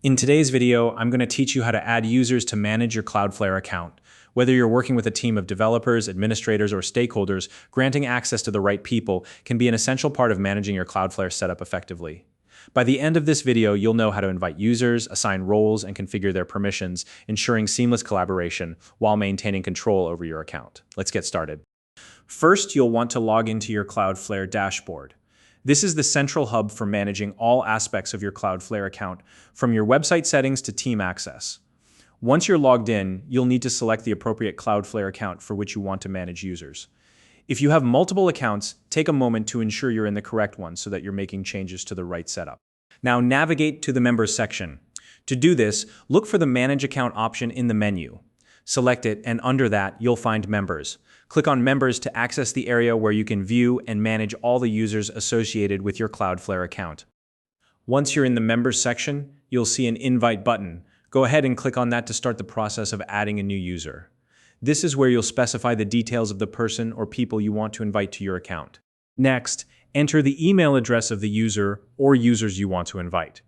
In today's video, I'm going to teach you how to add users to manage your Cloudflare account. Whether you're working with a team of developers, administrators, or stakeholders, granting access to the right people can be an essential part of managing your Cloudflare setup effectively. By the end of this video, you'll know how to invite users, assign roles, and configure their permissions, ensuring seamless collaboration while maintaining control over your account. Let's get started. First, you'll want to log into your Cloudflare dashboard. This is the central hub for managing all aspects of your Cloudflare account, from your website settings to team access. Once you're logged in, you'll need to select the appropriate Cloudflare account for which you want to manage users. If you have multiple accounts, take a moment to ensure you're in the correct one so that you're making changes to the right setup. Now navigate to the Members section. To do this, look for the Manage Account option in the menu. Select it, and under that, you'll find Members. Click on Members to access the area where you can view and manage all the users associated with your Cloudflare account. Once you're in the Members section, you'll see an Invite button. Go ahead and click on that to start the process of adding a new user. This is where you'll specify the details of the person or people you want to invite to your account. Next, enter the email address of the user or users you want to invite.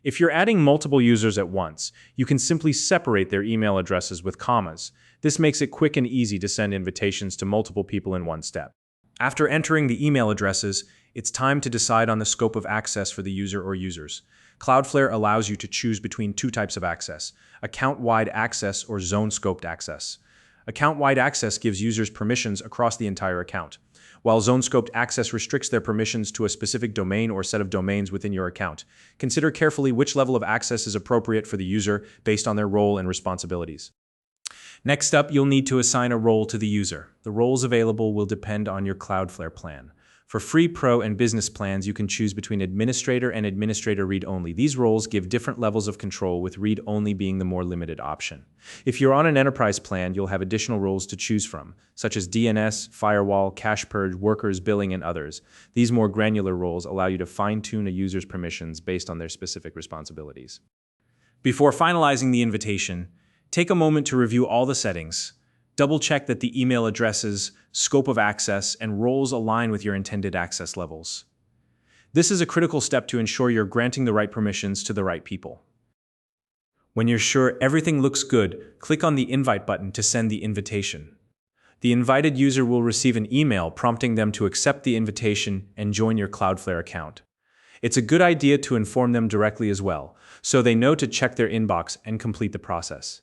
If you're adding multiple users at once, you can simply separate their email addresses with commas. This makes it quick and easy to send invitations to multiple people in one step. After entering the email addresses, it's time to decide on the scope of access for the user or users. Cloudflare allows you to choose between two types of access: account-wide access or zone-scoped access. Account-wide access gives users permissions across the entire account, while zone-scoped access restricts their permissions to a specific domain or set of domains within your account. Consider carefully which level of access is appropriate for the user based on their role and responsibilities. Next up, you'll need to assign a role to the user. The roles available will depend on your Cloudflare plan. For free, pro, and business plans, you can choose between administrator and administrator read-only. These roles give different levels of control, with read-only being the more limited option. If you're on an enterprise plan, you'll have additional roles to choose from, such as DNS, firewall, cache purge, workers, billing, and others. These more granular roles allow you to fine-tune a user's permissions based on their specific responsibilities. Before finalizing the invitation, take a moment to review all the settings. Double-check that the email addresses, scope of access, and roles align with your intended access levels. This is a critical step to ensure you're granting the right permissions to the right people. When you're sure everything looks good, click on the Invite button to send the invitation. The invited user will receive an email prompting them to accept the invitation and join your Cloudflare account. It's a good idea to inform them directly as well, so they know to check their inbox and complete the process.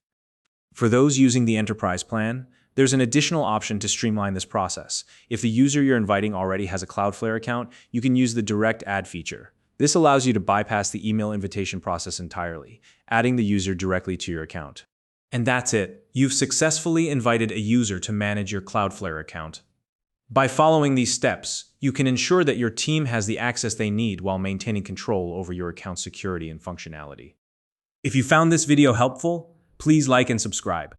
For those using the enterprise plan, there's an additional option to streamline this process. If the user you're inviting already has a Cloudflare account, you can use the Direct Add feature. This allows you to bypass the email invitation process entirely, adding the user directly to your account. And that's it. You've successfully invited a user to manage your Cloudflare account. By following these steps, you can ensure that your team has the access they need while maintaining control over your account's security and functionality. If you found this video helpful, please like and subscribe.